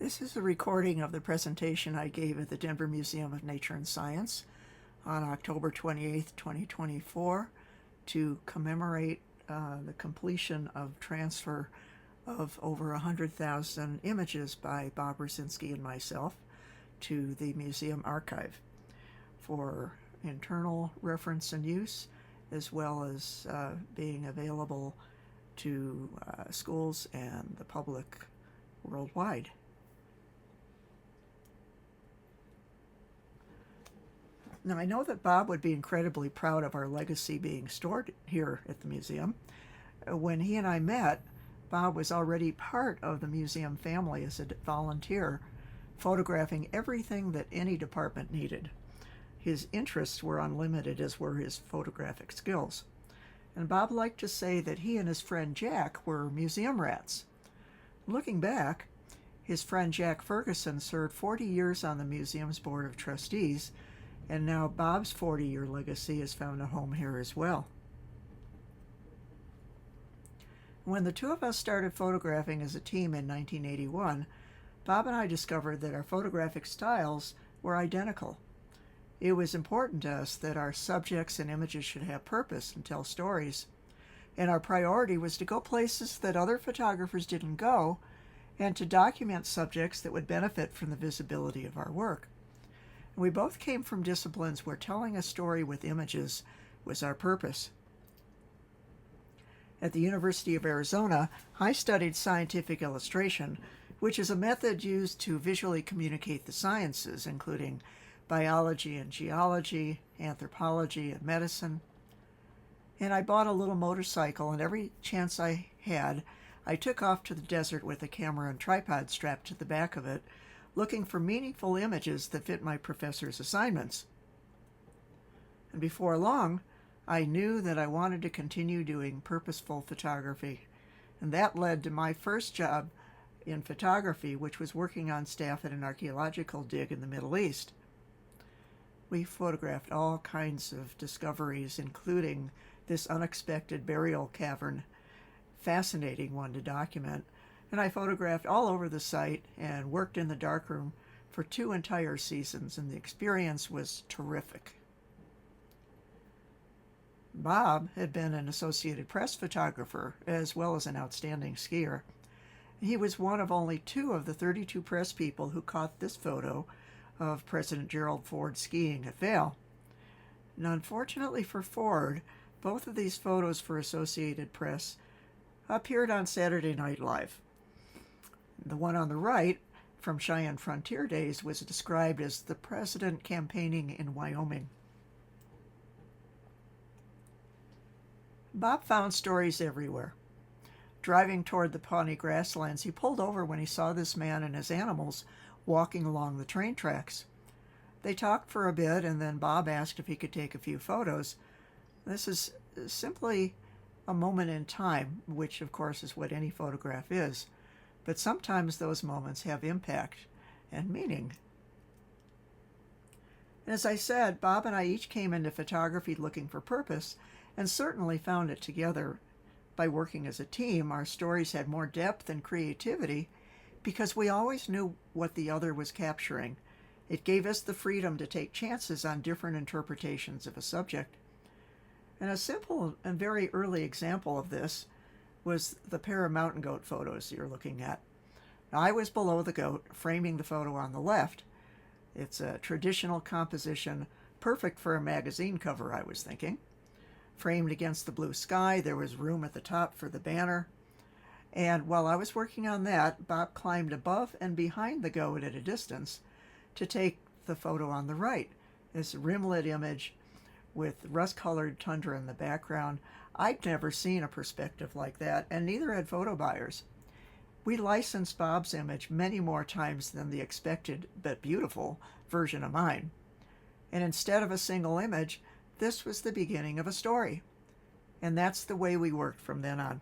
This is a recording of the presentation I gave at the Denver Museum of Nature and Science on October 28th, 2024 to commemorate the completion of transfer of over 100,000 images by Bob Rosinski and myself to the museum archive for internal reference and use, as well as being available to schools and the public worldwide. Now, I know that Bob would be incredibly proud of our legacy being stored here at the museum. When he and I met, Bob was already part of the museum family as a volunteer, photographing everything that any department needed. His interests were unlimited, as were his photographic skills. And Bob liked to say that he and his friend Jack were museum rats. Looking back, his friend Jack Ferguson served 40 years on the museum's board of trustees, and now Bob's 40-year legacy has found a home here as well. When the two of us started photographing as a team in 1981, Bob and I discovered that our photographic styles were identical. It was important to us that our subjects and images should have purpose and tell stories, and our priority was to go places that other photographers didn't go and to document subjects that would benefit from the visibility of our work. We both came from disciplines where telling a story with images was our purpose. At the University of Arizona, I studied scientific illustration, which is a method used to visually communicate the sciences, including biology and geology, anthropology and medicine. And I bought a little motorcycle, and every chance I had, I took off to the desert with a camera and tripod strapped to the back of it, looking for meaningful images that fit my professor's assignments. And before long, I knew that I wanted to continue doing purposeful photography, and that led to my first job in photography, which was working on staff at an archaeological dig in the Middle East. We photographed all kinds of discoveries, including this unexpected burial cavern, fascinating one to document, and I photographed all over the site and worked in the darkroom for 2 entire seasons, and the experience was terrific. Bob had been an Associated Press photographer as well as an outstanding skier. He was one of only 2 of the 32 press people who caught this photo of President Gerald Ford skiing at Vail. And unfortunately for Ford, both of these photos for Associated Press appeared on Saturday Night Live. The one on the right, from Cheyenne Frontier Days, was described as the president campaigning in Wyoming. Bob found stories everywhere. Driving toward the Pawnee grasslands, he pulled over when he saw this man and his animals walking along the train tracks. They talked for a bit, and then Bob asked if he could take a few photos. This is simply a moment in time, which of course is what any photograph is. But sometimes those moments have impact and meaning. As I said, Bob and I each came into photography looking for purpose, and certainly found it together. By working as a team, our stories had more depth and creativity because we always knew what the other was capturing. It gave us the freedom to take chances on different interpretations of a subject. And a simple and very early example of this was the pair of mountain goat photos you're looking at. Now, I was below the goat, framing the photo on the left. It's a traditional composition, perfect for a magazine cover, I was thinking. Framed against the blue sky, there was room at the top for the banner. And while I was working on that, Bob climbed above and behind the goat at a distance to take the photo on the right, this rimlit image with rust-colored tundra in the background. I'd never seen a perspective like that, and neither had photo buyers. We licensed Bob's image many more times than the expected, but beautiful, version of mine. And instead of a single image, this was the beginning of a story. And that's the way we worked from then on.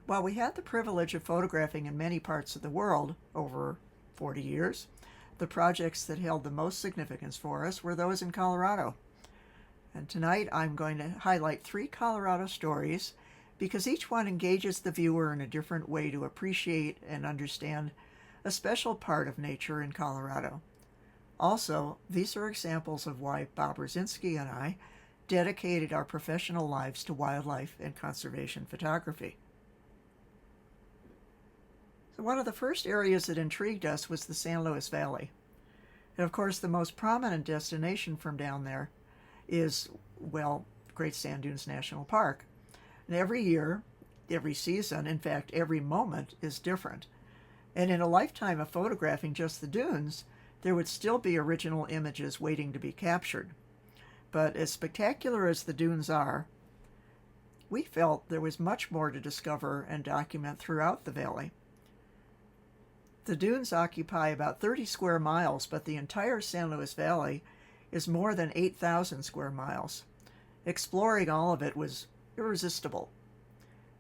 While we had the privilege of photographing in many parts of the world over 40 years, the projects that held the most significance for us were those in Colorado. And tonight I'm going to highlight 3 Colorado stories because each one engages the viewer in a different way to appreciate and understand a special part of nature in Colorado. Also, these are examples of why Bob Rosinski and I dedicated our professional lives to wildlife and conservation photography. So one of the first areas that intrigued us was the San Luis Valley. And of course, the most prominent destination from down there is, well, Great Sand Dunes National Park. And every year, every season, in fact, every moment is different. And in a lifetime of photographing just the dunes, there would still be original images waiting to be captured. But as spectacular as the dunes are, we felt there was much more to discover and document throughout the valley. The dunes occupy about 30 square miles, but the entire San Luis Valley is more than 8,000 square miles. Exploring all of it was irresistible.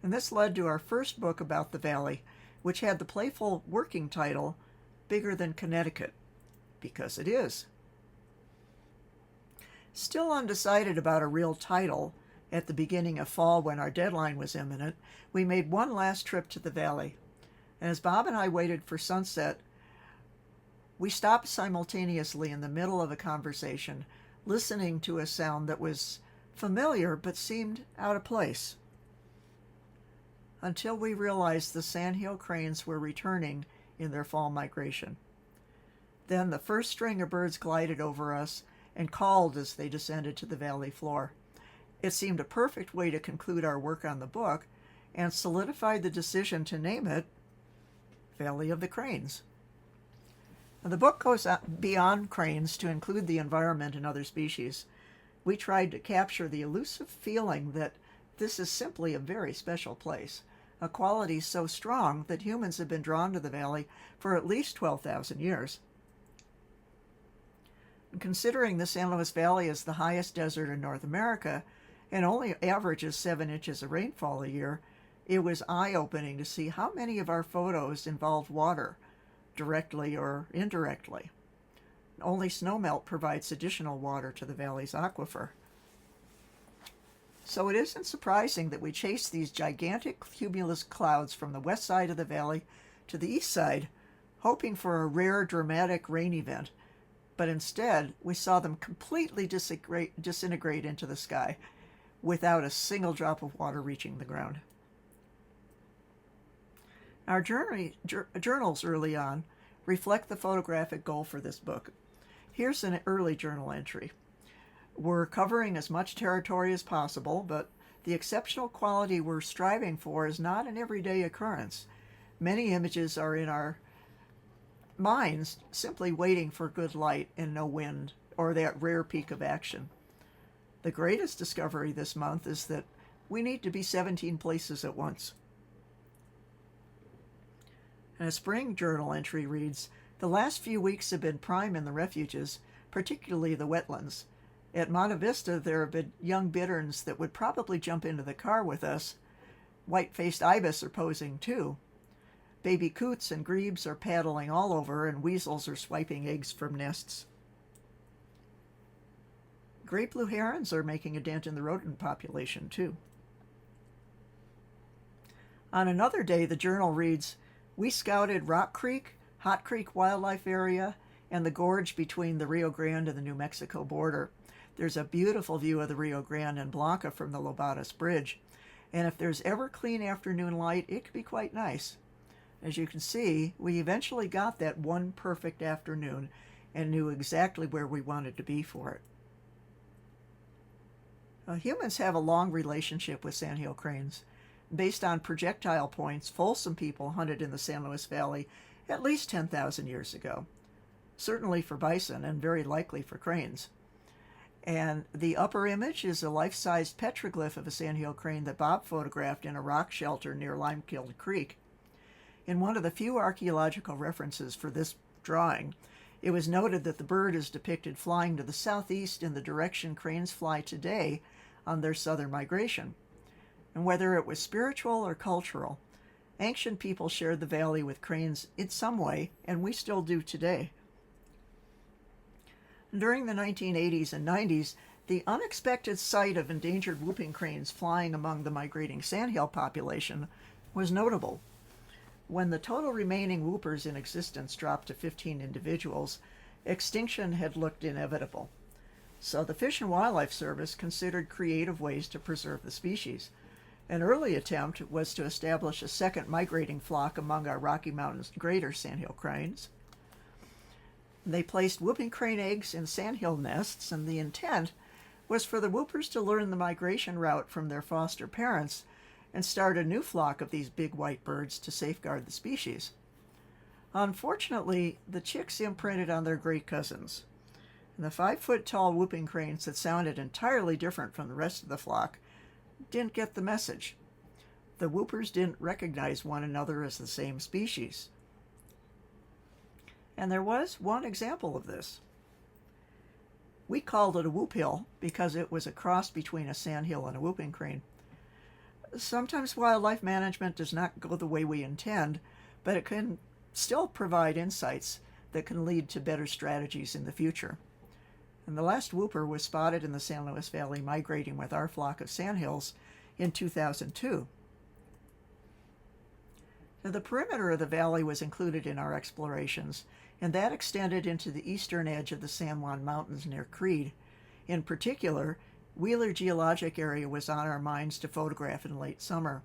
And this led to our first book about the valley, which had the playful working title, Bigger Than Connecticut, because it is. Still undecided about a real title, at the beginning of fall when our deadline was imminent, we made one last trip to the valley. And as Bob and I waited for sunset, we stopped simultaneously in the middle of a conversation, listening to a sound that was familiar but seemed out of place. Until we realized the sandhill cranes were returning in their fall migration. Then the first string of birds glided over us and called as they descended to the valley floor. It seemed a perfect way to conclude our work on the book and solidified the decision to name it Valley of the Cranes. Now, the book goes beyond cranes to include the environment and other species. We tried to capture the elusive feeling that this is simply a very special place, a quality so strong that humans have been drawn to the valley for at least 12,000 years. And considering the San Luis Valley is the highest desert in North America and only averages 7 inches of rainfall a year, it was eye-opening to see how many of our photos involved water, directly or indirectly. Only snowmelt provides additional water to the valley's aquifer. So it isn't surprising that we chased these gigantic cumulus clouds from the west side of the valley to the east side, hoping for a rare, dramatic rain event. But instead, we saw them completely disintegrate into the sky without a single drop of water reaching the ground. Our journals early on reflect the photographic goal for this book. Here's an early journal entry. We're covering as much territory as possible, but the exceptional quality we're striving for is not an everyday occurrence. Many images are in our minds simply waiting for good light and no wind, or that rare peak of action. The greatest discovery this month is that we need to be 17 places at once. And a spring journal entry reads, "The last few weeks have been prime in the refuges, particularly the wetlands. At Monte Vista, there have been young bitterns that would probably jump into the car with us. White-faced ibis are posing too. Baby coots and grebes are paddling all over, and weasels are swiping eggs from nests. Great blue herons are making a dent in the rodent population too." On another day, the journal reads, "We scouted Rock Creek, Hot Creek Wildlife Area, and the gorge between the Rio Grande and the New Mexico border. There's a beautiful view of the Rio Grande and Blanca from the Lobatos Bridge, and if there's ever clean afternoon light, it could be quite nice." As you can see, we eventually got that one perfect afternoon and knew exactly where we wanted to be for it. Humans have a long relationship with sandhill cranes. Based on projectile points, Folsom people hunted in the San Luis Valley at least 10,000 years ago, certainly for bison and very likely for cranes. And the upper image is a life-sized petroglyph of a sandhill crane that Bob photographed in a rock shelter near Limekiln Creek. In one of the few archaeological references for this drawing, it was noted that the bird is depicted flying to the southeast in the direction cranes fly today on their southern migration. And whether it was spiritual or cultural, ancient people shared the valley with cranes in some way, and we still do today. During the 1980s and 90s, The unexpected sight of endangered whooping cranes flying among the migrating sandhill population was notable. When the total remaining whoopers in existence dropped to 15 individuals, extinction had looked inevitable. So the Fish and Wildlife Service considered creative ways to preserve the species. An early attempt was to establish a second migrating flock among our Rocky Mountains greater sandhill cranes. They placed whooping crane eggs in sandhill nests, and the intent was for the whoopers to learn the migration route from their foster parents and start a new flock of these big white birds to safeguard the species. Unfortunately, the chicks imprinted on their great cousins, and the 5-foot-tall whooping cranes that sounded entirely different from the rest of the flock didn't get the message. The whoopers didn't recognize one another as the same species. And there was one example of this. We called it a whoop hill because it was a cross between a sandhill and a whooping crane. Sometimes wildlife management does not go the way we intend, but it can still provide insights that can lead to better strategies in the future. And the last whooper was spotted in the San Luis Valley migrating with our flock of sandhills in 2002. Now, the perimeter of the valley was included in our explorations, and that extended into the eastern edge of the San Juan Mountains near Creede. In particular, Wheeler Geologic Area was on our minds to photograph in late summer.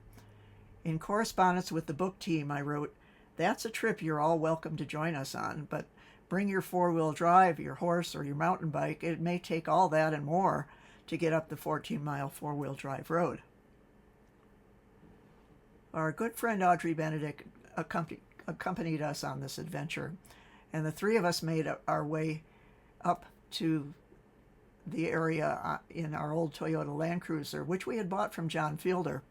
In correspondence with the book team, I wrote, "That's a trip you're all welcome to join us on, but bring your 4-wheel drive, your horse, or your mountain bike. It may take all that and more to get up the 14-mile 4-wheel drive road." Our good friend Audrey Benedict accompanied us on this adventure, and the three of us made our way up to the area in our old Toyota Land Cruiser, which we had bought from John Fielder.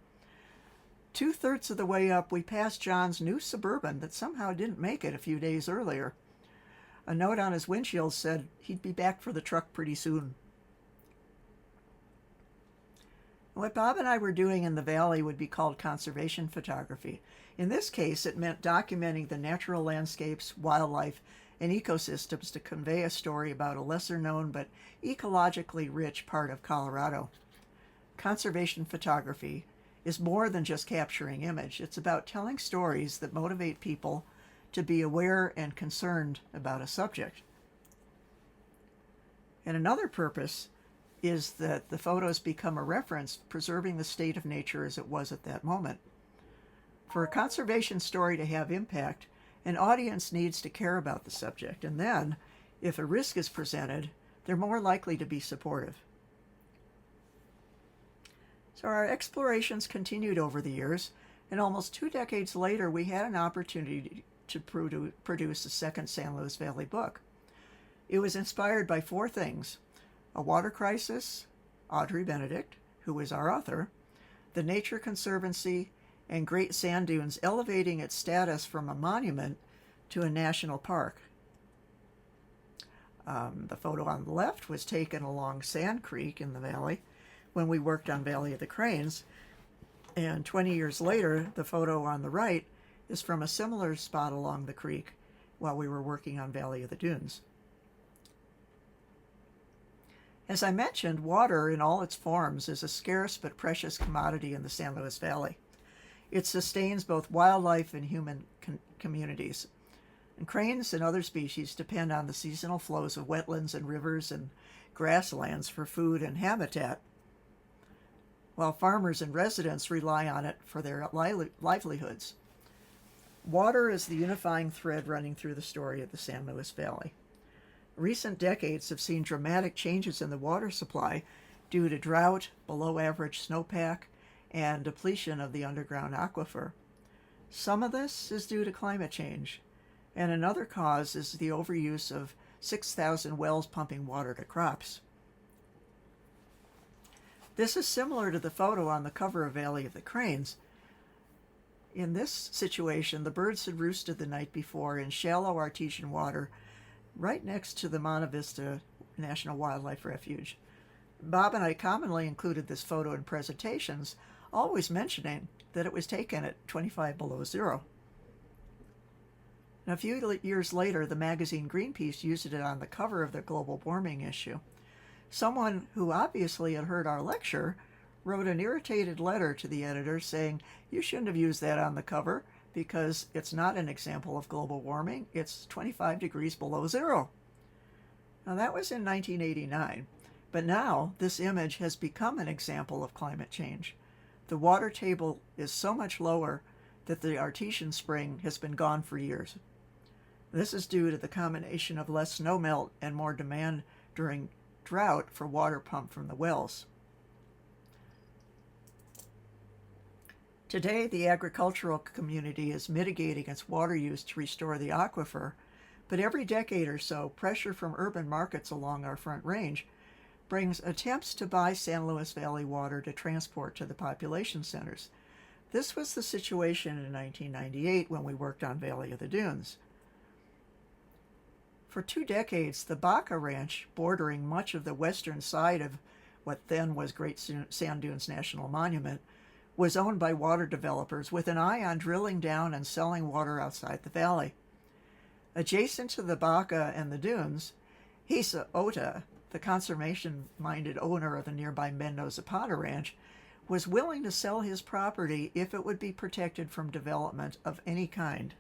2/3 of the way up, we passed John's new Suburban that somehow didn't make it a few days earlier. A note on his windshield said he'd be back for the truck pretty soon. What Bob and I were doing in the valley would be called conservation photography. In this case, it meant documenting the natural landscapes, wildlife, and ecosystems to convey a story about a lesser-known but ecologically rich part of Colorado. Conservation photography is more than just capturing image. It's about telling stories that motivate people to be aware and concerned about a subject. And another purpose is that the photos become a reference, preserving the state of nature as it was at that moment. For a conservation story to have impact, an audience needs to care about the subject, and then, if a risk is presented, they're more likely to be supportive. So our explorations continued over the years, and almost 2 decades later, we had an opportunity to produce a second San Luis Valley book. It was inspired by 4 things: a water crisis, Audrey Benedict, who was our author, the Nature Conservancy, and Great Sand Dunes elevating its status from a monument to a national park. The photo on the left was taken along Sand Creek in the valley when we worked on Valley of the Cranes, and 20 years later, the photo on the right is from a similar spot along the creek while we were working on Valley of the Dunes. As I mentioned, water in all its forms is a scarce but precious commodity in the San Luis Valley. It sustains both wildlife and human communities. And cranes and other species depend on the seasonal flows of wetlands and rivers and grasslands for food and habitat, while farmers and residents rely on it for their livelihoods. Water is the unifying thread running through the story of the San Luis Valley. Recent decades have seen dramatic changes in the water supply due to drought, below-average snowpack, and depletion of the underground aquifer. Some of this is due to climate change, and another cause is the overuse of 6,000 wells pumping water to crops. This is similar to the photo on the cover of Valley of the Cranes. In this situation, the birds had roosted the night before in shallow artesian water right next to the Monte Vista National Wildlife Refuge. Bob and I commonly included this photo in presentations, always mentioning that it was taken at 25 below zero. And a few years later, the magazine Greenpeace used it on the cover of their global warming issue. Someone who obviously had heard our lecture wrote an irritated letter to the editor saying, "You shouldn't have used that on the cover because it's not an example of global warming. It's 25 degrees below zero." Now, that was in 1989, but now this image has become an example of climate change. The water table is so much lower that the artesian spring has been gone for years. This is due to the combination of less snowmelt and more demand during drought for water pumped from the wells. Today, the agricultural community is mitigating its water use to restore the aquifer, but every decade or so, pressure from urban markets along our Front Range brings attempts to buy San Luis Valley water to transport to the population centers. This was the situation in 1998 when we worked on Valley of the Dunes. For 2 decades, the Baca Ranch, bordering much of the western side of what then was Great Sand Dunes National Monument, was owned by water developers with an eye on drilling down and selling water outside the valley. Adjacent to the Baca and the dunes, Hesa Ota, the conservation-minded owner of the nearby Mendo Zapata Ranch, was willing to sell his property if it would be protected from development of any kind.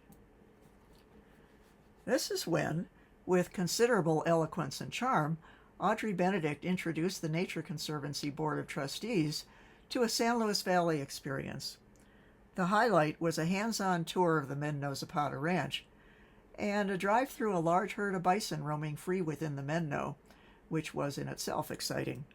This is when, with considerable eloquence and charm, Audrey Benedict introduced the Nature Conservancy Board of Trustees to a San Luis Valley experience. The highlight was a hands-on tour of the Mendo Zapata Ranch and a drive through a large herd of bison roaming free within the Mendo, which was in itself exciting.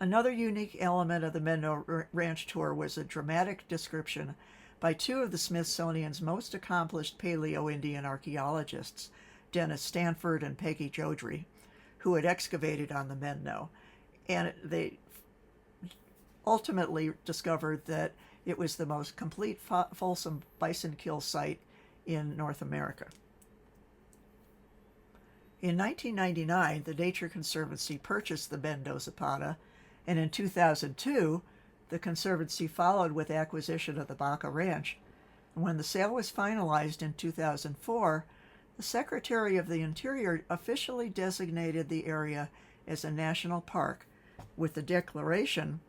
Another unique element of the Mendo Ranch tour was a dramatic description by 2 of the Smithsonian's most accomplished Paleo-Indian archaeologists, Dennis Stanford and Peggy Jodrey, who had excavated on the Mendo, and they ultimately discovered that it was the most complete Folsom bison kill site in North America. In 1999, the Nature Conservancy purchased the Mendo Zapata, and in 2002, the Conservancy followed with acquisition of the Baca Ranch. And when the sale was finalized in 2004, the Secretary of the Interior officially designated the area as a national park, with the declaration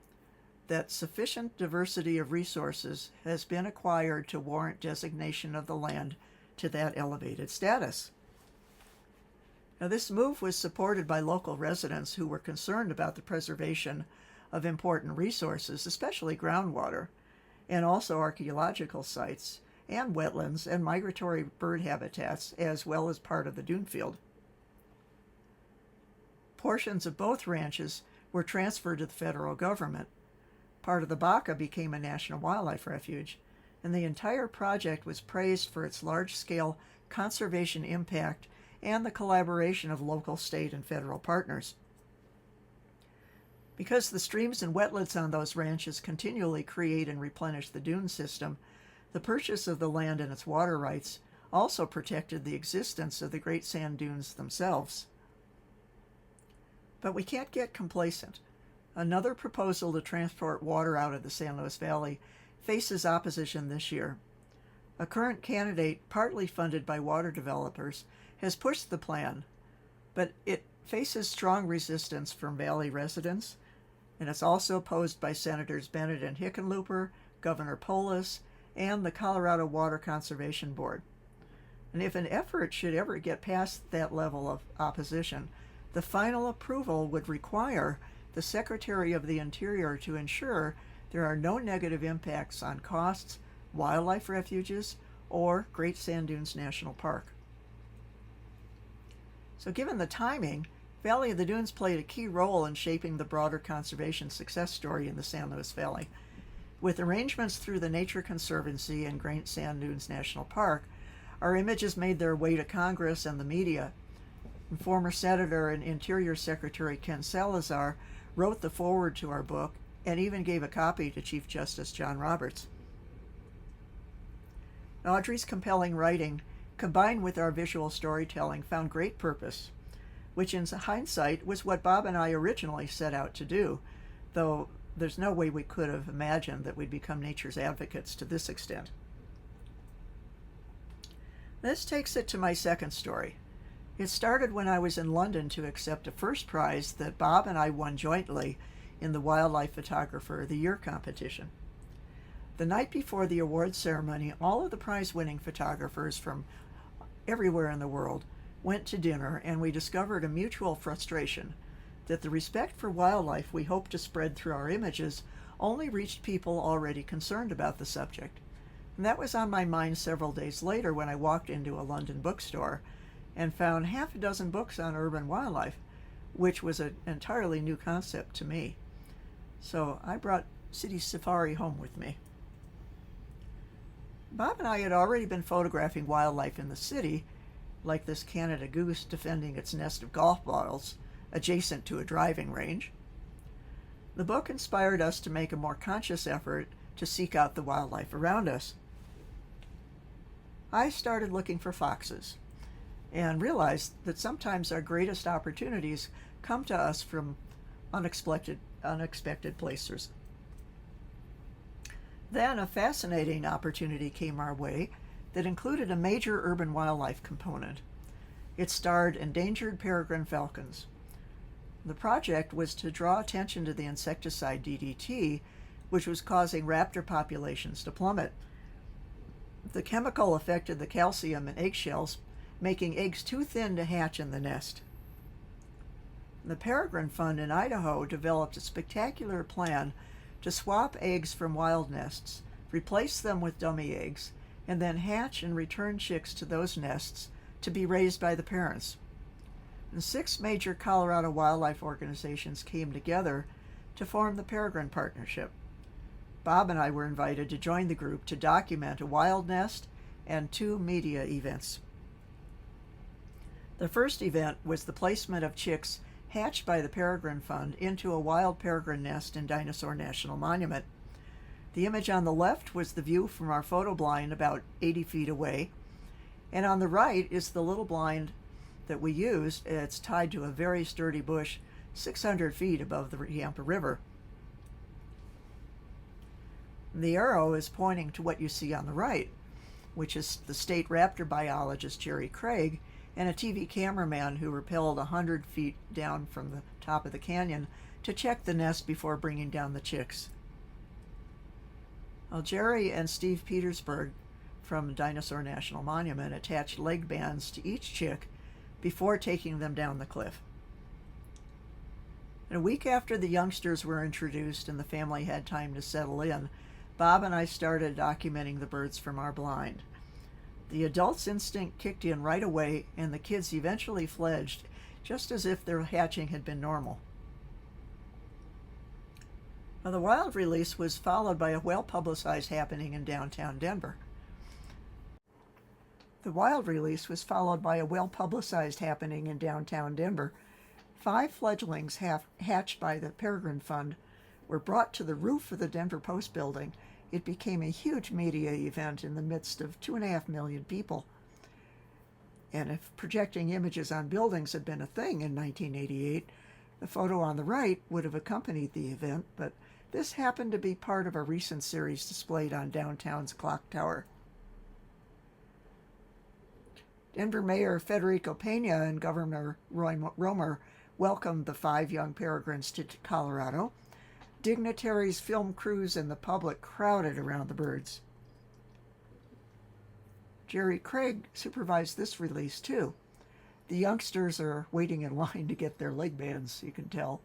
that sufficient diversity of resources has been acquired to warrant designation of the land to that elevated status. Now, this move was supported by local residents who were concerned about the preservation of important resources, especially groundwater, and also archaeological sites, and wetlands and migratory bird habitats, as well as part of the dune field. Portions of both ranches were transferred to the federal government. Part of the Baca became a national wildlife refuge, and the entire project was praised for its large-scale conservation impact and the collaboration of local, state, and federal partners. Because the streams and wetlands on those ranches continually create and replenish the dune system, the purchase of the land and its water rights also protected the existence of the Great Sand Dunes themselves. But we can't get complacent. Another proposal to transport water out of the San Luis Valley faces opposition this year. A current candidate, partly funded by water developers, has pushed the plan, but it faces strong resistance from Valley residents, and it's also opposed by Senators Bennett and Hickenlooper, Governor Polis, and the Colorado Water Conservation Board. And if an effort should ever get past that level of opposition, the final approval would require the Secretary of the Interior to ensure there are no negative impacts on costs, wildlife refuges, or Great Sand Dunes National Park. So given the timing, Valley of the Dunes played a key role in shaping the broader conservation success story in the San Luis Valley. With arrangements through the Nature Conservancy and Great Sand Dunes National Park, our images made their way to Congress and the media. And former Senator and Interior Secretary Ken Salazar wrote the foreword to our book and even gave a copy to Chief Justice John Roberts. Audrey's compelling writing, combined with our visual storytelling, found great purpose, which in hindsight was what Bob and I originally set out to do, though there's no way we could have imagined that we'd become nature's advocates to this extent. This takes it to my second story. It started when I was in London to accept a first prize that Bob and I won jointly in the Wildlife Photographer of the Year competition. The night before the award ceremony, all of the prize-winning photographers from everywhere in the world went to dinner, and we discovered a mutual frustration that the respect for wildlife we hoped to spread through our images only reached people already concerned about the subject. And that was on my mind several days later when I walked into a London bookstore and found half a dozen books on urban wildlife, which was an entirely new concept to me. So I brought City Safari home with me. Bob and I had already been photographing wildlife in the city, like this Canada goose defending its nest of golf balls adjacent to a driving range. The book inspired us to make a more conscious effort to seek out the wildlife around us. I started looking for foxes and realized that sometimes our greatest opportunities come to us from unexpected places. Then a fascinating opportunity came our way that included a major urban wildlife component. It starred endangered peregrine falcons. The project was to draw attention to the insecticide DDT, which was causing raptor populations to plummet. The chemical affected the calcium in eggshells, making eggs too thin to hatch in the nest. The Peregrine Fund in Idaho developed a spectacular plan to swap eggs from wild nests, replace them with dummy eggs, and then hatch and return chicks to those nests to be raised by the parents. And 6 major Colorado wildlife organizations came together to form the Peregrine Partnership. Bob and I were invited to join the group to document a wild nest and 2 media events. The first event was the placement of chicks hatched by the Peregrine Fund into a wild peregrine nest in Dinosaur National Monument. The image on the left was the view from our photo blind about 80 feet away, and on the right is the little blind that we used. It's tied to a very sturdy bush 600 feet above the Yampa River. The arrow is pointing to what you see on the right, which is the state raptor biologist Jerry Craig and a TV cameraman who rappelled 100 feet down from the top of the canyon to check the nest before bringing down the chicks. Well, Jerry and Steve Petersburg from Dinosaur National Monument attached leg bands to each chick before taking them down the cliff. And a week after the youngsters were introduced and the family had time to settle in, Bob and I started documenting the birds from our blind. The adult's instinct kicked in right away, and the kids eventually fledged, just as if their hatching had been normal. Now, the wild release was followed by a well-publicized happening in downtown Denver. 5 fledglings hatched by the Peregrine Fund were brought to the roof of the Denver Post building. It became a huge media event in the midst of 2.5 million people. And if projecting images on buildings had been a thing in 1988, the photo on the right would have accompanied the event, but this happened to be part of a recent series displayed on downtown's clock tower. Denver Mayor Federico Pena and Governor Roy Romer welcomed the 5 young peregrines to Colorado. Dignitaries, film crews, and the public crowded around the birds. Jerry Craig supervised this release too. The youngsters are waiting in line to get their leg bands, you can tell.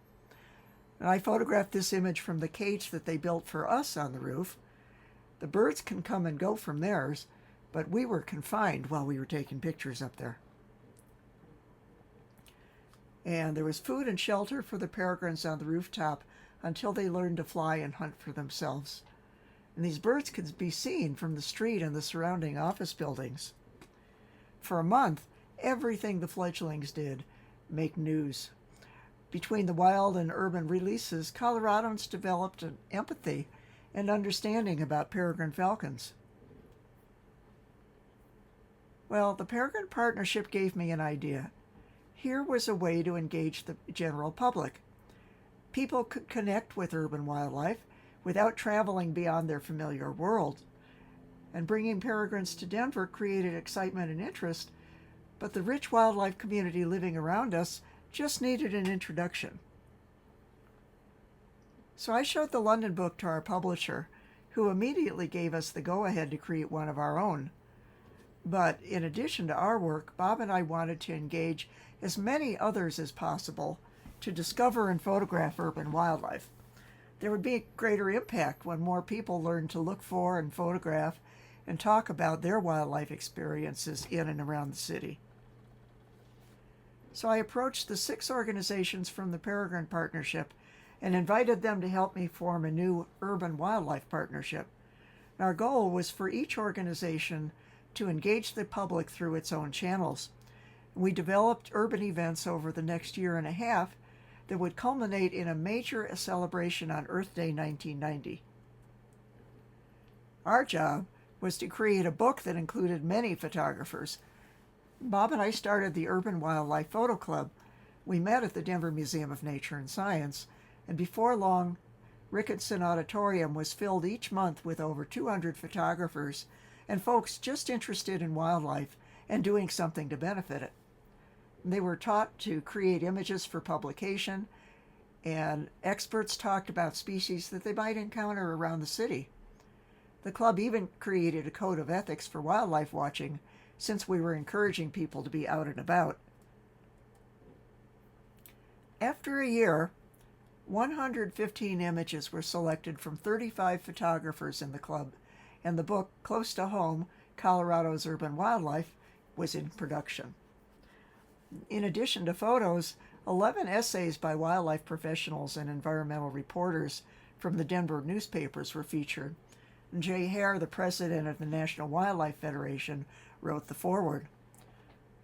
And I photographed this image from the cage that they built for us on the roof. The birds can come and go from theirs, but we were confined while we were taking pictures up there. And there was food and shelter for the peregrines on the rooftop until they learned to fly and hunt for themselves. And these birds could be seen from the street and the surrounding office buildings. For a month, everything the fledglings did made news. Between the wild and urban releases, Coloradans developed an empathy and understanding about peregrine falcons. Well, the Peregrine Partnership gave me an idea. Here was a way to engage the general public. People could connect with urban wildlife without traveling beyond their familiar world. And bringing peregrines to Denver created excitement and interest, but the rich wildlife community living around us just needed an introduction. So I showed the London book to our publisher, who immediately gave us the go-ahead to create one of our own. But in addition to our work, Bob and I wanted to engage as many others as possible to discover and photograph urban wildlife. There would be a greater impact when more people learned to look for and photograph and talk about their wildlife experiences in and around the city. So I approached the 6 organizations from the Peregrine Partnership and invited them to help me form a new urban wildlife partnership. Our goal was for each organization to engage the public through its own channels. We developed urban events over the next year and a half that would culminate in a major celebration on Earth Day 1990. Our job was to create a book that included many photographers. Bob and I started the Urban Wildlife Photo Club. We met at the Denver Museum of Nature and Science, and before long, Ricketson Auditorium was filled each month with over 200 photographers and folks just interested in wildlife and doing something to benefit it. They were taught to create images for publication, and experts talked about species that they might encounter around the city. The club even created a code of ethics for wildlife watching, since we were encouraging people to be out and about. After a year, 115 images were selected from 35 photographers in the club, and the book, Close to Home, Colorado's Urban Wildlife, was in production. In addition to photos, 11 essays by wildlife professionals and environmental reporters from the Denver newspapers were featured. Jay Hare, the president of the National Wildlife Federation, wrote the foreword.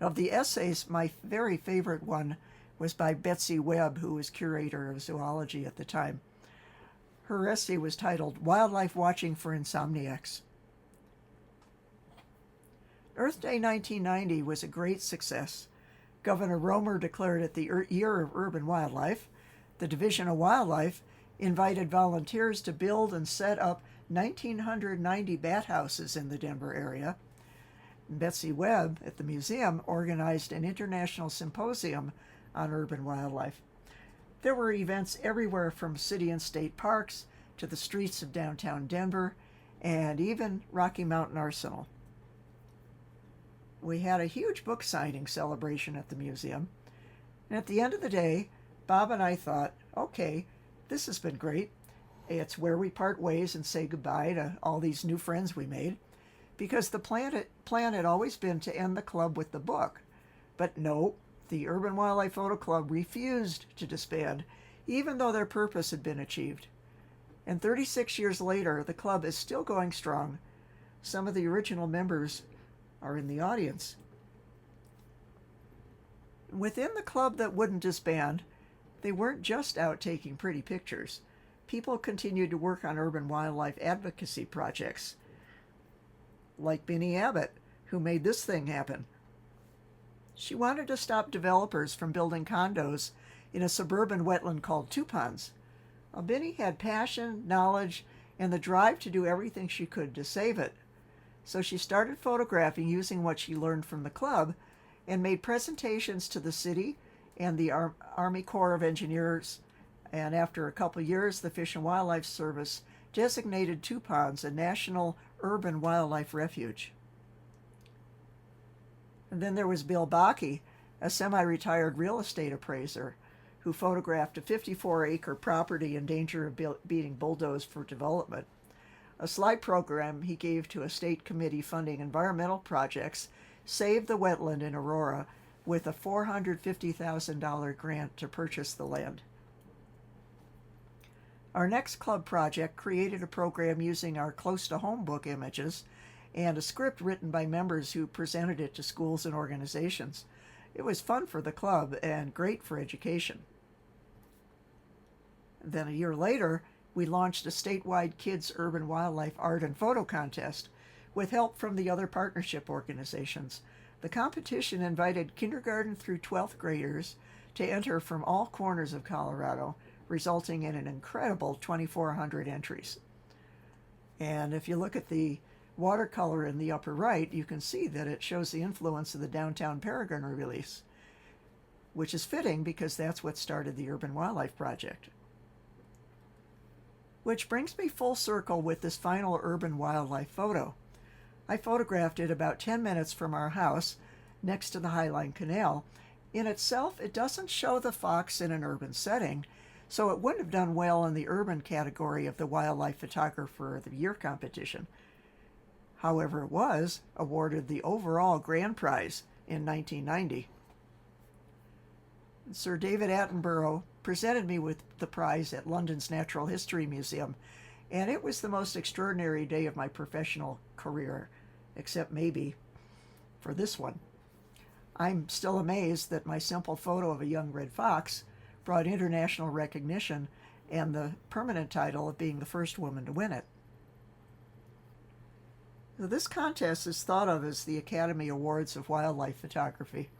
Of the essays, my very favorite one was by Betsy Webb, who was curator of zoology at the time. Her essay was titled Wildlife Watching for Insomniacs. Earth Day 1990 was a great success. Governor Romer declared it the Year of Urban Wildlife. The Division of Wildlife invited volunteers to build and set up 1,990 bat houses in the Denver area. Betsy Webb at the museum organized an international symposium on urban wildlife. There were events everywhere from city and state parks to the streets of downtown Denver and even Rocky Mountain Arsenal. We had a huge book signing celebration at the museum, and at the end of the day, Bob and I thought, okay, this has been great. It's where we part ways and say goodbye to all these new friends we made, because the plan had always been to end the club with the book. But no, the Urban Wildlife Photo Club refused to disband, even though their purpose had been achieved. And 36 years later, the club is still going strong. Some of the original members are in the audience. Within the club that wouldn't disband, they weren't just out taking pretty pictures. People continued to work on urban wildlife advocacy projects, like Binny Abbott, who made this thing happen. She wanted to stop developers from building condos in a suburban wetland called Two Ponds. Binny had passion, knowledge, and the drive to do everything she could to save it. So she started photographing using what she learned from the club and made presentations to the city and the Army Corps of Engineers. And after a couple years, the Fish and Wildlife Service designated Two Ponds a national urban wildlife refuge. And then there was Bill Bakke, a semi-retired real estate appraiser who photographed a 54-acre property in danger of being bulldozed for development. A slide program he gave to a state committee funding environmental projects saved the wetland in Aurora with a $450,000 grant to purchase the land. Our next club project created a program using our Close to Home book images and a script written by members who presented it to schools and organizations. It was fun for the club and great for education. Then a year later, we launched a statewide kids' urban wildlife art and photo contest with help from the other partnership organizations. The competition invited kindergarten through 12th graders to enter from all corners of Colorado, resulting in an incredible 2,400 entries. And if you look at the watercolor in the upper right, you can see that it shows the influence of the Downtown Peregrine release, which is fitting because that's what started the Urban Wildlife Project. Which brings me full circle with this final urban wildlife photo. I photographed it about 10 minutes from our house next to the Highline Canal. In itself, it doesn't show the fox in an urban setting, so it wouldn't have done well in the urban category of the Wildlife Photographer of the Year competition. However, it was awarded the overall grand prize in 1990. Sir David Attenborough presented me with the prize at London's Natural History Museum, and it was the most extraordinary day of my professional career, except maybe for this one. I'm still amazed that my simple photo of a young red fox brought international recognition and the permanent title of being the first woman to win it. Now, this contest is thought of as the Academy Awards of Wildlife Photography.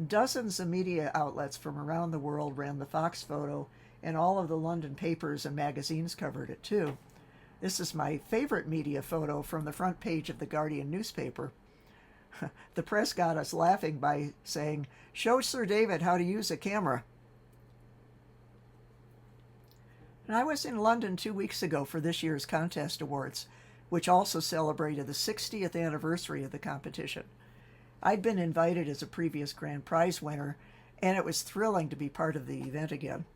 Dozens of media outlets from around the world ran the fox photo, and all of the London papers and magazines covered it too. This is my favorite media photo from the front page of the Guardian newspaper. The press got us laughing by saying, "Show Sir David how to use a camera." And I was in London 2 weeks ago for this year's contest awards, which also celebrated the 60th anniversary of the competition. I'd been invited as a previous grand prize winner, and it was thrilling to be part of the event again.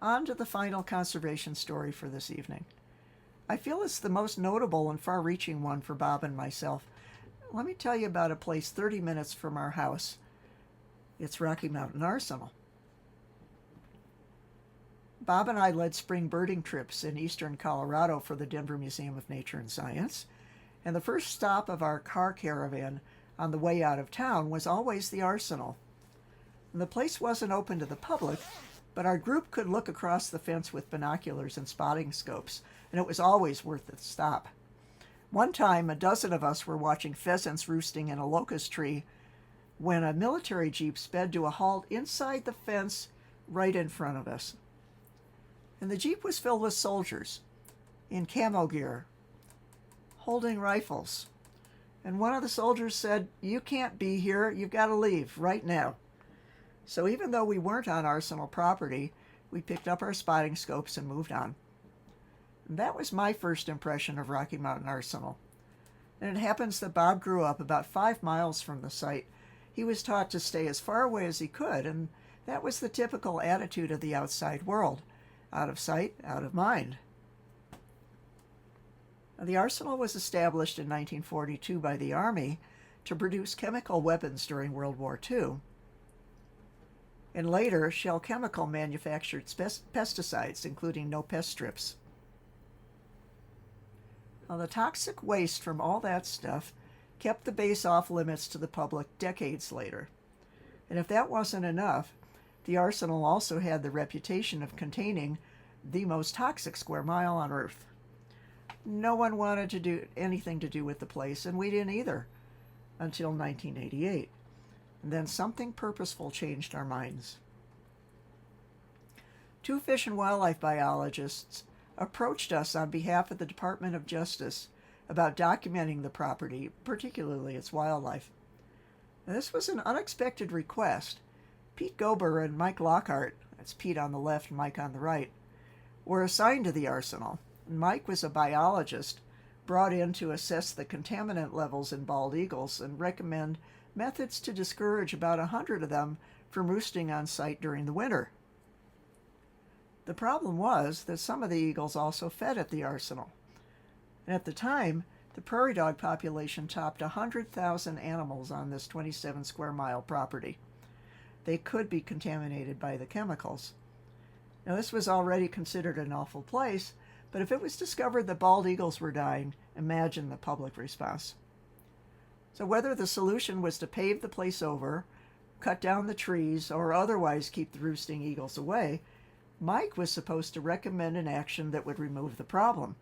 On to the final conservation story for this evening. I feel it's the most notable and far-reaching one for Bob and myself. Let me tell you about a place 30 minutes from our house. It's Rocky Mountain Arsenal. Bob and I led spring birding trips in eastern Colorado for the Denver Museum of Nature and Science, and the first stop of our car caravan on the way out of town was always the Arsenal. And the place wasn't open to the public, but our group could look across the fence with binoculars and spotting scopes, and it was always worth the stop. One time, a dozen of us were watching pheasants roosting in a locust tree when a military jeep sped to a halt inside the fence right in front of us. And the jeep was filled with soldiers in camo gear, holding rifles. And one of the soldiers said, "You can't be here, you've got to leave right now." So even though we weren't on Arsenal property, we picked up our spotting scopes and moved on. And that was my first impression of Rocky Mountain Arsenal. And it happens that Bob grew up about 5 miles from the site. He was taught to stay as far away as he could, and that was the typical attitude of the outside world. Out of sight, out of mind. The Arsenal was established in 1942 by the Army to produce chemical weapons during World War II. And later, Shell Chemical manufactured pesticides, including no-pest strips. Now, the toxic waste from all that stuff kept the base off limits to the public decades later. And if that wasn't enough, the Arsenal also had the reputation of containing the most toxic square mile on Earth. No one wanted to do anything to do with the place, and we didn't either, until 1988. And then something purposeful changed our minds. 2 fish and wildlife biologists approached us on behalf of the Department of Justice about documenting the property, particularly its wildlife. Now, this was an unexpected request. Pete Gober and Mike Lockhart, that's Pete on the left and Mike on the right, were assigned to the Arsenal. Mike was a biologist brought in to assess the contaminant levels in bald eagles and recommend methods to discourage about 100 of them from roosting on site during the winter. The problem was that some of the eagles also fed at the Arsenal. And at the time, the prairie dog population topped 100,000 animals on this 27 square mile property. They could be contaminated by the chemicals. Now, this was already considered an awful place, but if it was discovered that bald eagles were dying, imagine the public response. So whether the solution was to pave the place over, cut down the trees, or otherwise keep the roosting eagles away, Mike was supposed to recommend an action that would remove the problem.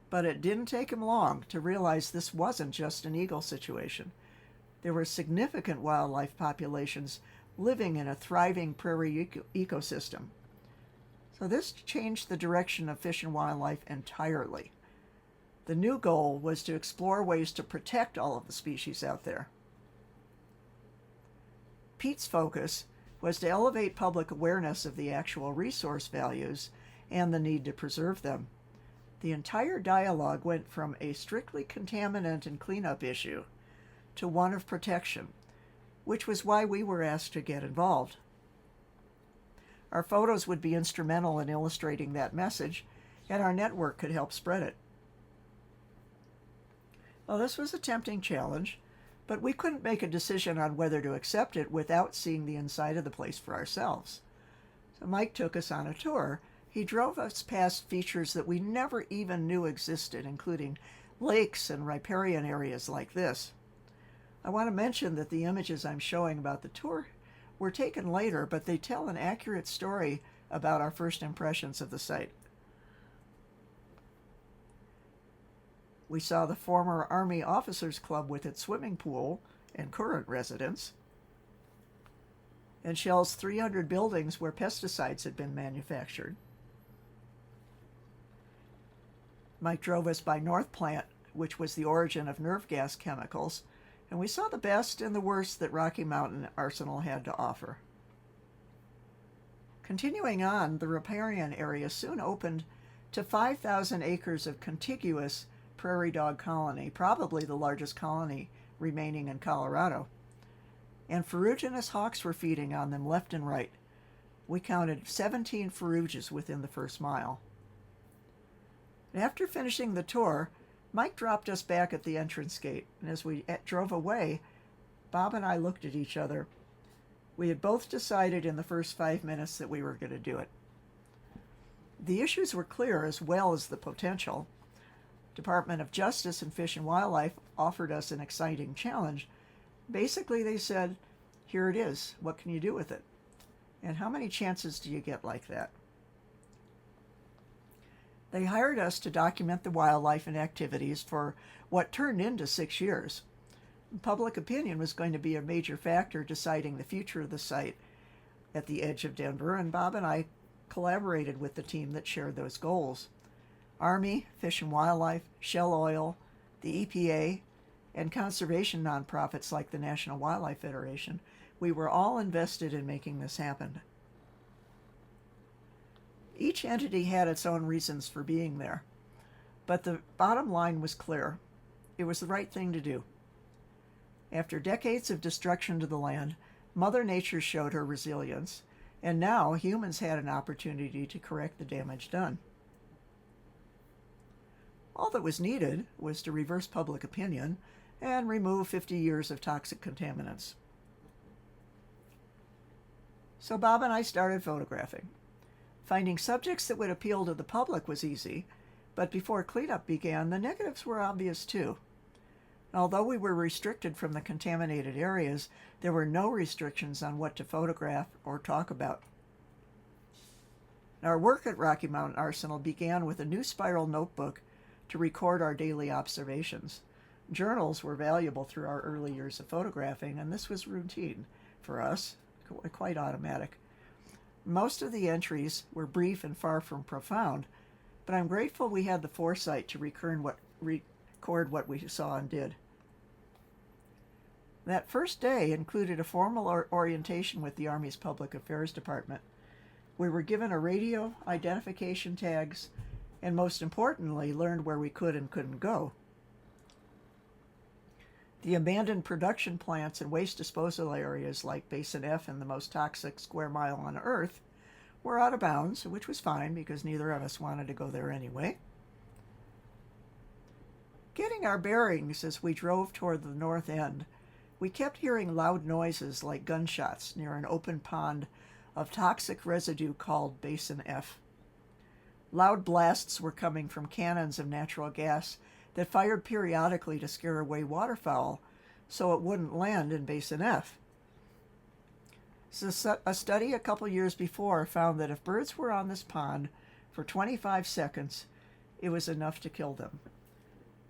But it didn't take him long to realize this wasn't just an eagle situation. There were significant wildlife populations living in a thriving prairie ecosystem. So this changed the direction of Fish and Wildlife entirely. The new goal was to explore ways to protect all of the species out there. Pete's focus was to elevate public awareness of the actual resource values and the need to preserve them. The entire dialogue went from a strictly contaminant and cleanup issue to one of protection, which was why we were asked to get involved. Our photos would be instrumental in illustrating that message, and our network could help spread it. Well, this was a tempting challenge, but we couldn't make a decision on whether to accept it without seeing the inside of the place for ourselves. So Mike took us on a tour. He drove us past features that we never even knew existed, including lakes and riparian areas like this. I want to mention that the images I'm showing about the tour were taken later, but they tell an accurate story about our first impressions of the site. We saw the former Army Officers Club with its swimming pool and current residents, and Shell's 300 buildings where pesticides had been manufactured. Mike drove us by North Plant, which was the origin of nerve gas chemicals, and we saw the best and the worst that Rocky Mountain Arsenal had to offer. Continuing on, the riparian area soon opened to 5,000 acres of contiguous prairie dog colony, probably the largest colony remaining in Colorado. And ferruginous hawks were feeding on them left and right. We counted 17 ferruges within the first mile. After finishing the tour, Mike dropped us back at the entrance gate, and as we drove away, Bob and I looked at each other. We had both decided in the first 5 minutes that we were going to do it. The issues were clear as well as the potential. Department of Justice and Fish and Wildlife offered us an exciting challenge. Basically, they said, here it is. What can you do with it? And how many chances do you get like that? They hired us to document the wildlife and activities for what turned into 6 years. Public opinion was going to be a major factor deciding the future of the site at the edge of Denver, and Bob and I collaborated with the team that shared those goals. Army, Fish and Wildlife, Shell Oil, the EPA, and conservation nonprofits like the National Wildlife Federation, we were all invested in making this happen. Each entity had its own reasons for being there, but the bottom line was clear. It was the right thing to do. After decades of destruction to the land, Mother Nature showed her resilience, and now humans had an opportunity to correct the damage done. All that was needed was to reverse public opinion and remove 50 years of toxic contaminants. So Bob and I started photographing. Finding subjects that would appeal to the public was easy, but before cleanup began, the negatives were obvious too. Although we were restricted from the contaminated areas, there were no restrictions on what to photograph or talk about. Our work at Rocky Mountain Arsenal began with a new spiral notebook to record our daily observations. Journals were valuable through our early years of photographing, and this was routine for us, quite automatic. Most of the entries were brief and far from profound, but I'm grateful we had the foresight to record what we saw and did. That first day included a formal orientation with the Army's Public Affairs Department. We were given a radio, identification tags, and most importantly, learned where we could and couldn't go. The abandoned production plants and waste disposal areas like Basin F and the most toxic square mile on Earth were out of bounds, which was fine because neither of us wanted to go there anyway. Getting our bearings as we drove toward the north end, we kept hearing loud noises like gunshots near an open pond of toxic residue called Basin F. Loud blasts were coming from cannons of natural gas that fired periodically to scare away waterfowl so it wouldn't land in Basin F. So a study a couple years before found that if birds were on this pond for 25 seconds, it was enough to kill them.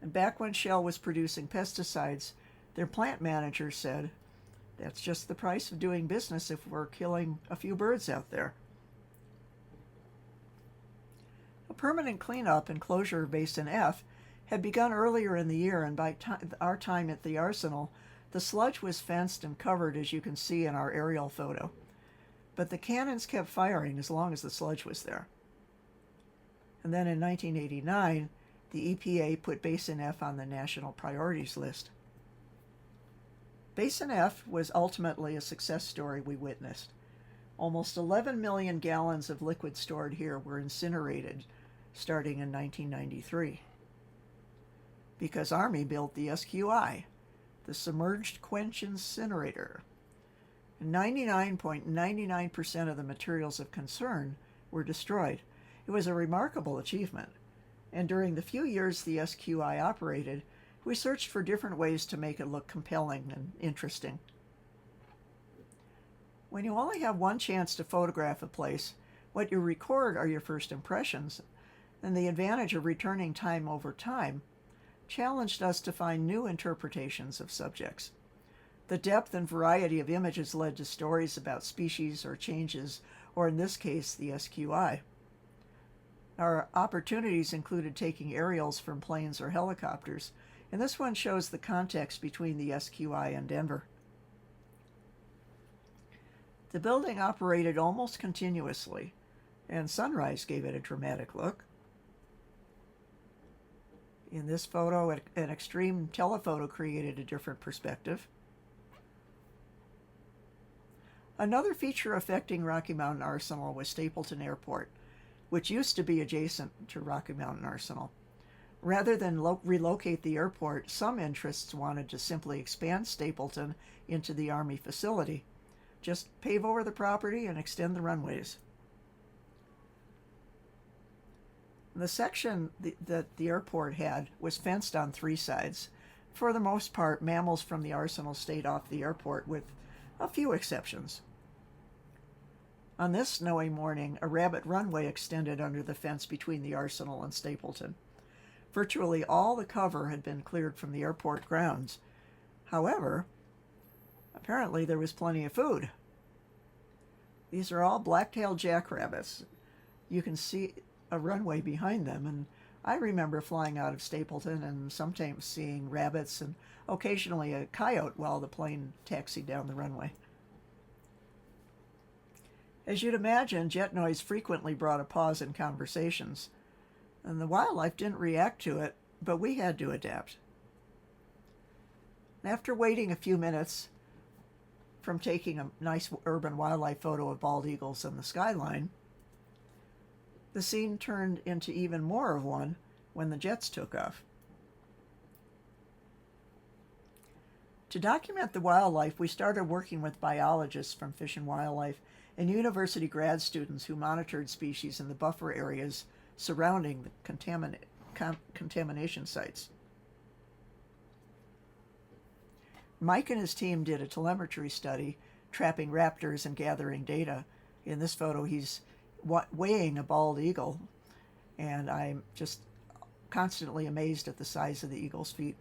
And back when Shell was producing pesticides, their plant manager said, "That's just the price of doing business if we're killing a few birds out there." A permanent cleanup and closure of Basin F had begun earlier in the year, and by our time at the arsenal, the sludge was fenced and covered, as you can see in our aerial photo. But the cannons kept firing as long as the sludge was there. And then in 1989, the EPA put Basin F on the national priorities list. Basin F was ultimately a success story we witnessed. Almost 11 million gallons of liquid stored here were incinerated starting in 1993. Because Army built the SQI, the Submerged Quench Incinerator. 99.99% of the materials of concern were destroyed. It was a remarkable achievement. And during the few years the SQI operated, we searched for different ways to make it look compelling and interesting. When you only have one chance to photograph a place, what you record are your first impressions, and the advantage of returning time over time challenged us to find new interpretations of subjects. The depth and variety of images led to stories about species or changes, or in this case, the SQI. Our opportunities included taking aerials from planes or helicopters, and this one shows the context between the SQI and Denver. The building operated almost continuously, and sunrise gave it a dramatic look. In this photo, an extreme telephoto created a different perspective. Another feature affecting Rocky Mountain Arsenal was Stapleton Airport, which used to be adjacent to Rocky Mountain Arsenal. Rather than relocate the airport, some interests wanted to simply expand Stapleton into the Army facility. Just pave over the property and extend the runways. The section that the airport had was fenced on three sides. For the most part, mammals from the arsenal stayed off the airport, with a few exceptions. On this snowy morning, a rabbit runway extended under the fence between the arsenal and Stapleton. Virtually all the cover had been cleared from the airport grounds. However, apparently there was plenty of food. These are all black-tailed jackrabbits. You can see a runway behind them, and I remember flying out of Stapleton and sometimes seeing rabbits and occasionally a coyote while the plane taxied down the runway. As you'd imagine, jet noise frequently brought a pause in conversations, and the wildlife didn't react to it, but we had to adapt. After waiting a few minutes from taking a nice urban wildlife photo of bald eagles in the skyline, the scene turned into even more of one when the jets took off. To document the wildlife, we started working with biologists from Fish and Wildlife and university grad students who monitored species in the buffer areas surrounding the contamination sites. Mike and his team did a telemetry study, trapping raptors and gathering data. In this photo, he's weighing a bald eagle, and I'm just constantly amazed at the size of the eagle's feet.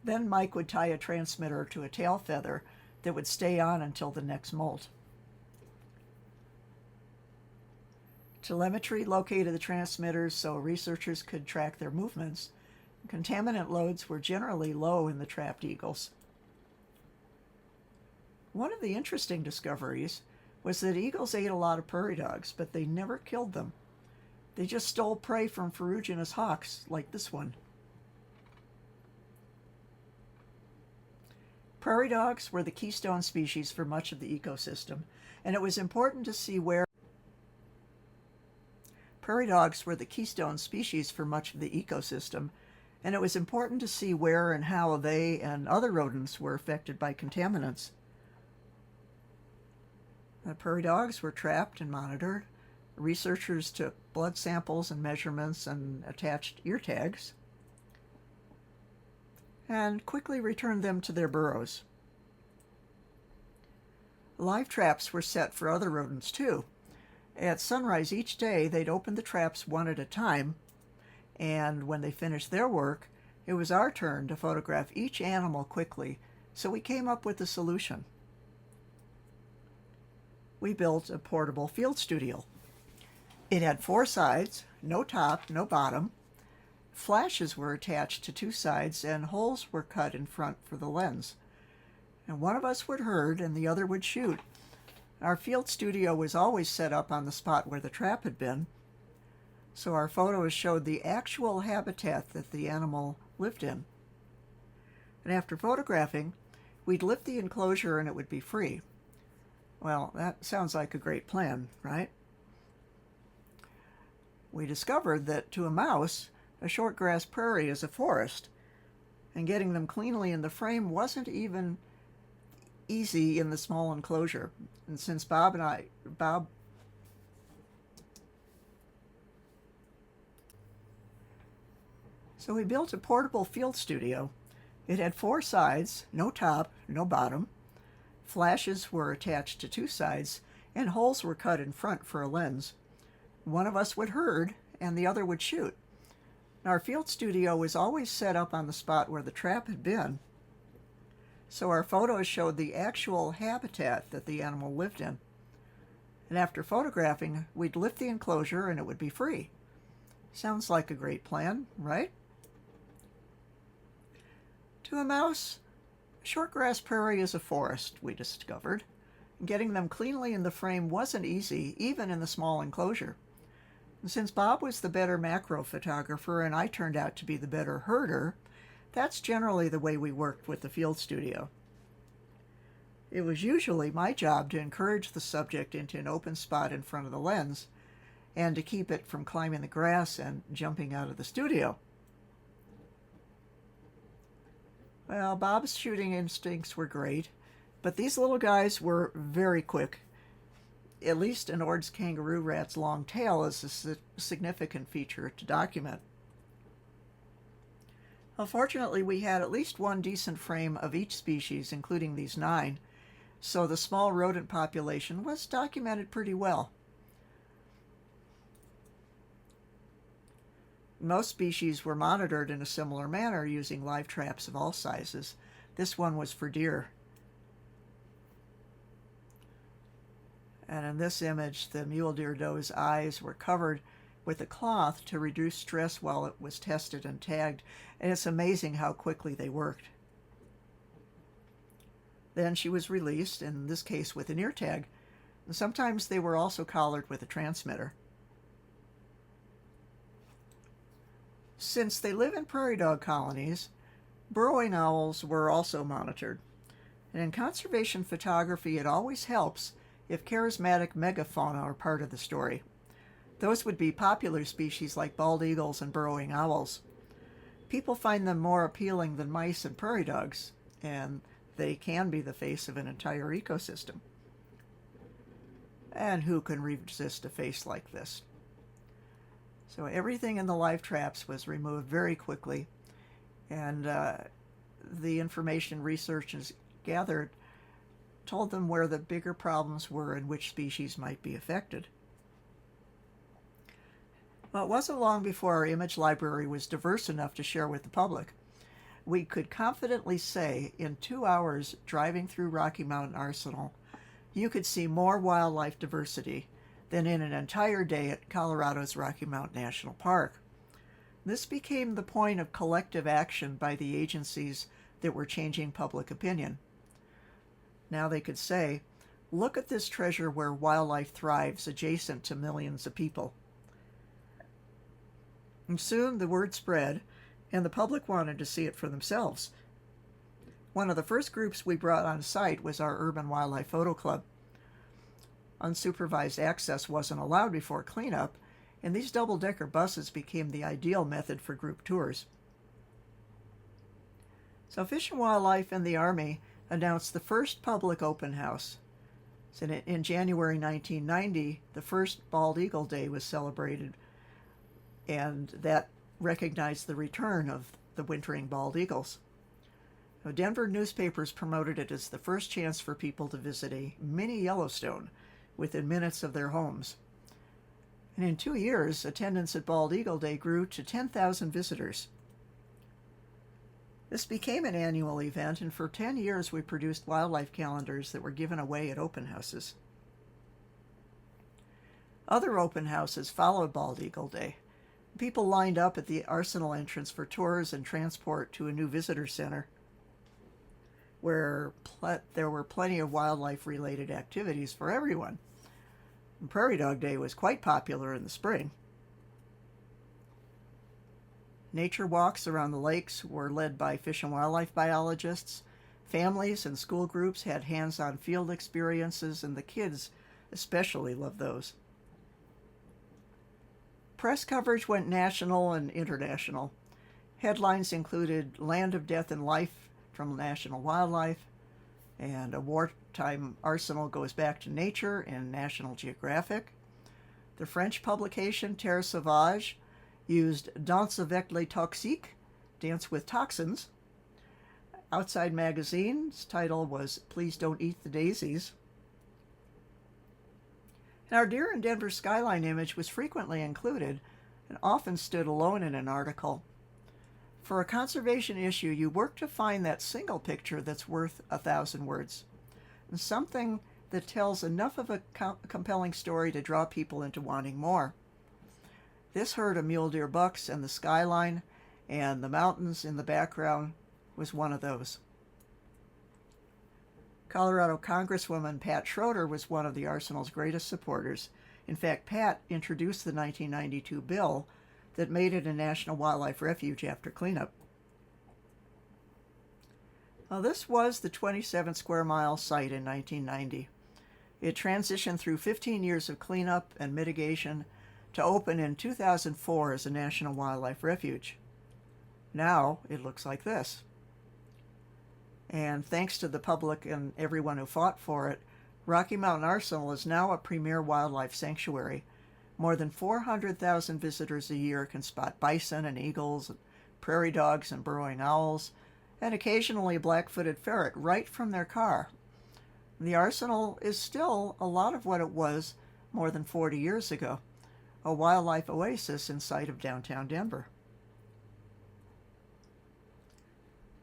Then Mike would tie a transmitter to a tail feather that would stay on until the next molt. Telemetry located the transmitters so researchers could track their movements. Contaminant loads were generally low in the trapped eagles. One of the interesting discoveries was that eagles ate a lot of prairie dogs, but they never killed them. They just stole prey from ferruginous hawks like this one. Prairie dogs were the keystone species for much of the ecosystem, and it was important to see where prairie dogs were the keystone species for much of the ecosystem, and it was important to see where and how they and other rodents were affected by contaminants. The prairie dogs were trapped and monitored. Researchers took blood samples and measurements and attached ear tags, and quickly returned them to their burrows. Live traps were set for other rodents too. At sunrise each day, they'd open the traps one at a time, and when they finished their work, it was our turn to photograph each animal quickly, so we came up with a solution. We built a portable field studio. It had 4 sides, no top, no bottom. Flashes were attached to 2 sides, and holes were cut in front for the lens. And one of us would herd and the other would shoot. Our field studio was always set up on the spot where the trap had been, so our photos showed the actual habitat that the animal lived in. And after photographing, we'd lift the enclosure and it would be free. Well, that sounds like a great plan, right? We discovered that to a mouse, a short grass prairie is a forest, and getting them cleanly in the frame wasn't even easy in the small enclosure. And since Bob So we built a portable field studio. It had 4 sides, no top, no bottom. Flashes were attached to 2 sides, and holes were cut in front for a lens. One of us would herd, and the other would shoot. Our field studio was always set up on the spot where the trap had been, so our photos showed the actual habitat that the animal lived in. And after photographing, we'd lift the enclosure and it would be free. Sounds like a great plan, right? To a mouse, short grass prairie is a forest, we discovered. Getting them cleanly in the frame wasn't easy, even in the small enclosure. And since Bob was the better macro photographer and I turned out to be the better herder, that's generally the way we worked with the field studio. It was usually my job to encourage the subject into an open spot in front of the lens and to keep it from climbing the grass and jumping out of the studio. Well, Bob's shooting instincts were great, but these little guys were very quick. At least an Ord's kangaroo rat's long tail is a significant feature to document. Well, fortunately, we had at least one decent frame of each species, including these 9, so the small rodent population was documented pretty well. Most species were monitored in a similar manner using live traps of all sizes. This one was for deer. And in this image, the mule deer doe's eyes were covered with a cloth to reduce stress while it was tested and tagged, and it's amazing how quickly they worked. Then she was released, in this case with an ear tag, and sometimes they were also collared with a transmitter. Since they live in prairie dog colonies, burrowing owls were also monitored. And in conservation photography, it always helps if charismatic megafauna are part of the story. Those would be popular species like bald eagles and burrowing owls. People find them more appealing than mice and prairie dogs, and they can be the face of an entire ecosystem. And who can resist a face like this? So everything in the live traps was removed very quickly, and the information researchers gathered told them where the bigger problems were and which species might be affected. Well, it wasn't long before our image library was diverse enough to share with the public. We could confidently say in 2 hours driving through Rocky Mountain Arsenal, you could see more wildlife diversity than in an entire day at Colorado's Rocky Mountain National Park. This became the point of collective action by the agencies that were changing public opinion. Now they could say, look at this treasure where wildlife thrives adjacent to millions of people. And soon the word spread, and the public wanted to see it for themselves. One of the first groups we brought on site was our Urban Wildlife Photo Club. Unsupervised access wasn't allowed before cleanup, and these double-decker buses became the ideal method for group tours. So Fish and Wildlife and the Army announced the first public open house. So in January 1990, the first Bald Eagle Day was celebrated, and that recognized the return of the wintering bald eagles. Now, Denver newspapers promoted it as the first chance for people to visit a mini Yellowstone within minutes of their homes. And in 2 years, attendance at Bald Eagle Day grew to 10,000 visitors. This became an annual event, and for 10 years we produced wildlife calendars that were given away at open houses. Other open houses followed Bald Eagle Day. People lined up at the Arsenal entrance for tours and transport to a new visitor center where there were plenty of wildlife-related activities for everyone. And Prairie Dog Day was quite popular in the spring. Nature walks around the lakes were led by fish and wildlife biologists. Families and school groups had hands-on field experiences, and the kids especially loved those. Press coverage went national and international. Headlines included Land of Death and Life from National Wildlife, and a wartime arsenal goes back to nature in National Geographic. The French publication Terre Sauvage used Danse avec les toxiques, Dance with Toxins. Outside Magazine's title was Please Don't Eat the Daisies. And our Deer in Denver skyline image was frequently included and often stood alone in an article. For a conservation issue, you work to find that single picture that's worth 1,000 words, and something that tells enough of a compelling story to draw people into wanting more. This herd of mule deer bucks and the skyline and the mountains in the background was one of those. Colorado Congresswoman Pat Schroeder was one of the Arsenal's greatest supporters. In fact, Pat introduced the 1992 bill that made it a national wildlife refuge after cleanup. Now, this was the 27 square mile site in 1990. It transitioned through 15 years of cleanup and mitigation to open in 2004 as a national wildlife refuge. Now it looks like this. And thanks to the public and everyone who fought for it, Rocky Mountain Arsenal is now a premier wildlife sanctuary. More than 400,000 visitors a year can spot bison and eagles, and prairie dogs and burrowing owls, and occasionally a black-footed ferret right from their car. The Arsenal is still a lot of what it was more than 40 years ago, a wildlife oasis in sight of downtown Denver.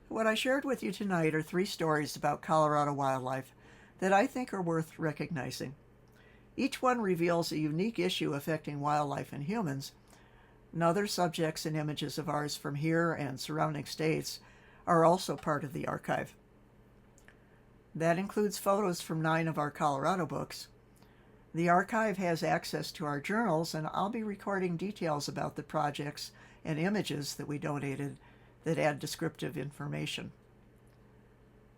What I shared with you tonight are 3 stories about Colorado wildlife that I think are worth recognizing. Each one reveals a unique issue affecting wildlife and humans, and other subjects and images of ours from here and surrounding states are also part of the archive. That includes photos from 9 of our Colorado books. The archive has access to our journals, and I'll be recording details about the projects and images that we donated that add descriptive information.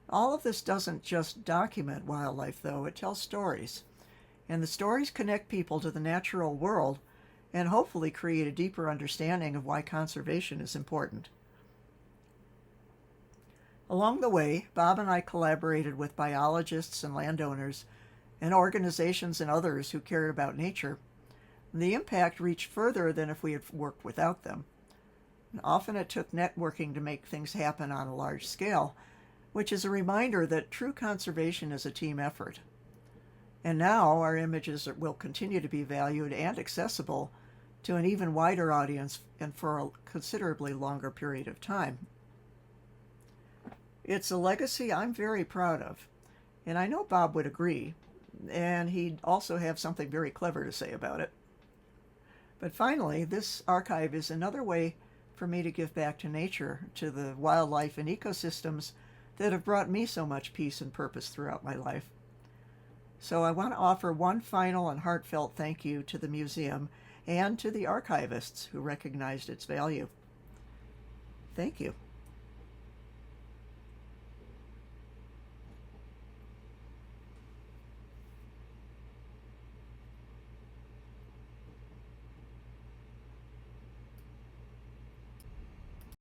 All of this doesn't just document wildlife, though. It tells stories. And the stories connect people to the natural world and hopefully create a deeper understanding of why conservation is important. Along the way, Bob and I collaborated with biologists and landowners and organizations and others who cared about nature. The impact reached further than if we had worked without them. And often it took networking to make things happen on a large scale, which is a reminder that true conservation is a team effort. And now our images will continue to be valued and accessible to an even wider audience and for a considerably longer period of time. It's a legacy I'm very proud of, and I know Bob would agree, and he'd also have something very clever to say about it. But finally, this archive is another way for me to give back to nature, to the wildlife and ecosystems that have brought me so much peace and purpose throughout my life. So I want to offer one final and heartfelt thank you to the museum and to the archivists who recognized its value. Thank you.